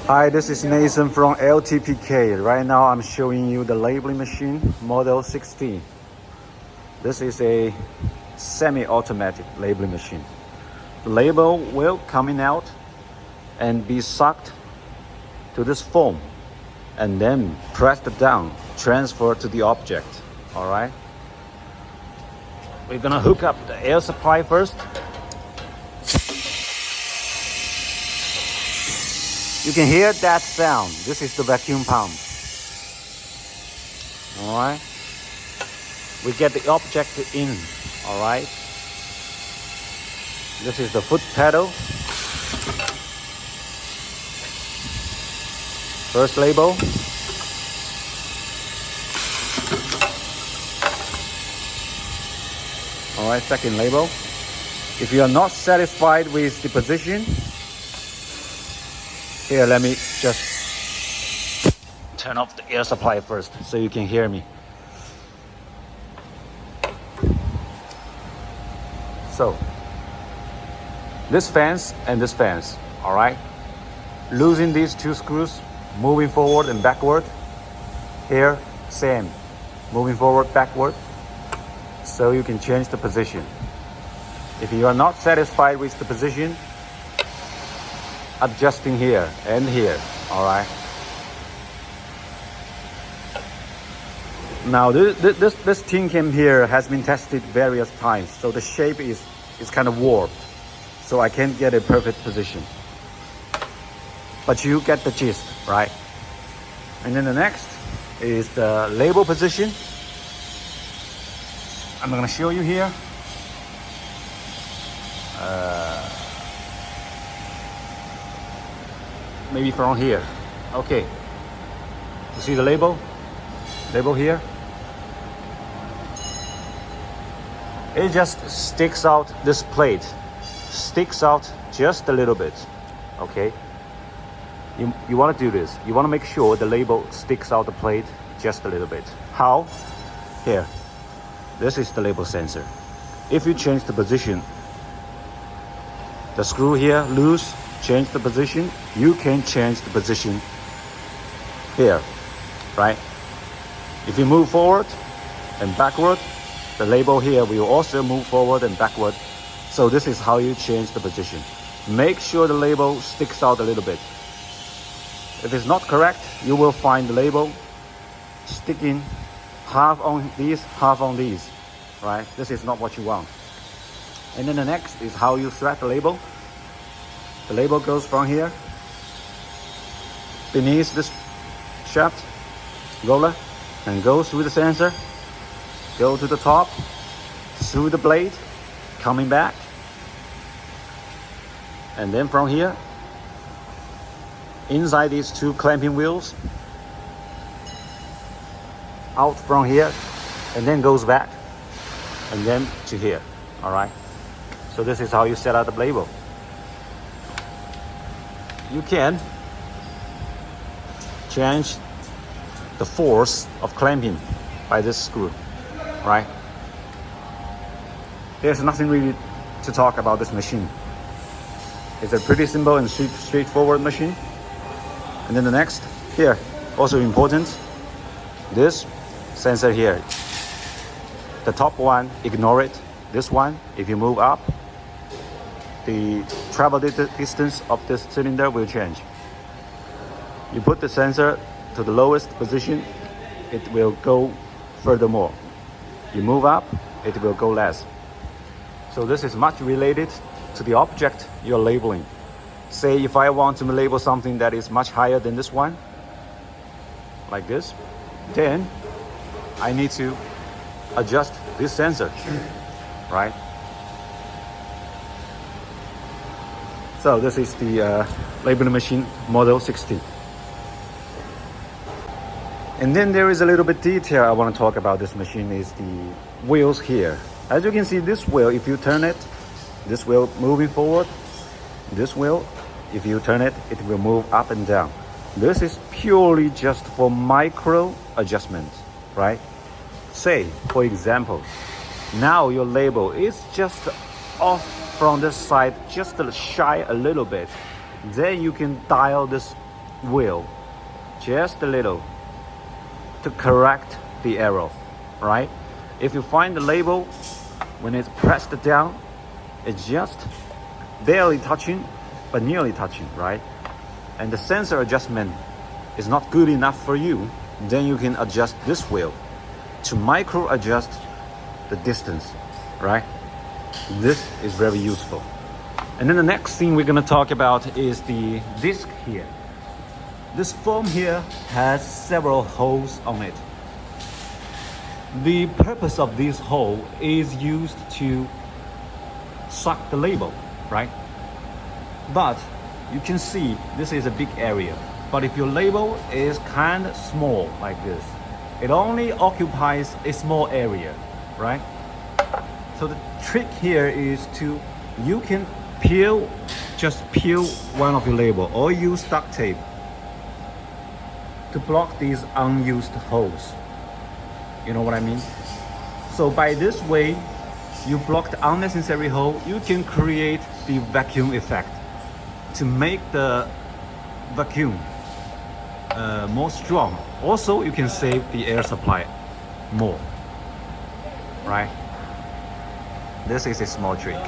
Hi, this is Nathan from LTPK. Right now I'm showing you the labeling machine model 60. This is a semi-automatic labeling machine. The label will coming out and be sucked to this foam and then pressed down, transfer to the object. All right. We're gonna hook up the air supply first. You can hear that sound. This is the vacuum pump. All right. We get the object in. All right. This is the foot pedal. First label. All right, second label. If you are not satisfied with the position, here, let me just turn off the air supply first so you can hear me. So, this fans and this fans, all right? Losing these two screws, moving forward and backward. Here, same, moving forward, backward. So you can change the position. If you are not satisfied with the position, adjusting here and here. All right. Now this tin can here has been tested various times, so the shape is kind of warped, so I can't get a perfect position. But you get the gist, right? And then the next is the label position. I'm gonna show you here. Maybe from here. Okay. You see the label? Label here? It just sticks out, this plate sticks out just a little bit. Okay. You want to do this. You want to make sure the label sticks out the plate just a little bit. How? Here. This is the label sensor. If you change the position, the screw here loose, change the position, you can change the position here, right? If you move forward and backward, the label here will also move forward and backward. So this is how you change the position. Make sure the label sticks out a little bit. If it's not correct, you will find the label sticking half on these, half on these, right? This is not what you want. And then the next is how you thread the label. The label goes from here, beneath this shaft roller, and goes through the sensor, go to the top, through the blade, coming back, and then from here, inside these two clamping wheels, out from here, and then goes back, and then to here. All right. So this is how you set out the label. You can change the force of clamping by this screw, right? There's nothing really to talk about this machine. It's a pretty simple and straightforward machine. And then the next, here, also important, this sensor here. The top one, ignore it. This one, if you move up, the travel distance of this cylinder will change. You put the sensor to the lowest position, it will go furthermore. You move up, it will go less. So this is much related to the object you're labeling. Say if I want to label something that is much higher than this one, like this, then I need to adjust this sensor, right? So this is the labeling machine model 60. And then there is a little bit detail I want to talk about this machine is the wheels here. As you can see, this wheel, if you turn it, this wheel moving forward, this wheel, if you turn it, it will move up and down. This is purely just for micro adjustments, right? Say, for example, now your label is just off from this side, just shy a little bit. Then you can dial this wheel just a little to correct the error, right? If you find the label, when it's pressed down, it's just barely touching, but nearly touching, right? And the sensor adjustment is not good enough for you, then you can adjust this wheel to micro adjust the distance, right? This is very useful. And then the next thing we're gonna talk about is the disc here. This foam here has several holes on it. The purpose of this hole is used to suck the label, right? But you can see this is a big area. But if your label is kind of small like this, it only occupies a small area, right? So the trick here is you can just peel one of your label or use duct tape to block these unused holes. You know what I mean? So by this way, you block the unnecessary hole, you can create the vacuum effect to make the vacuum more strong. Also, you can save the air supply more, right? This is a small trick.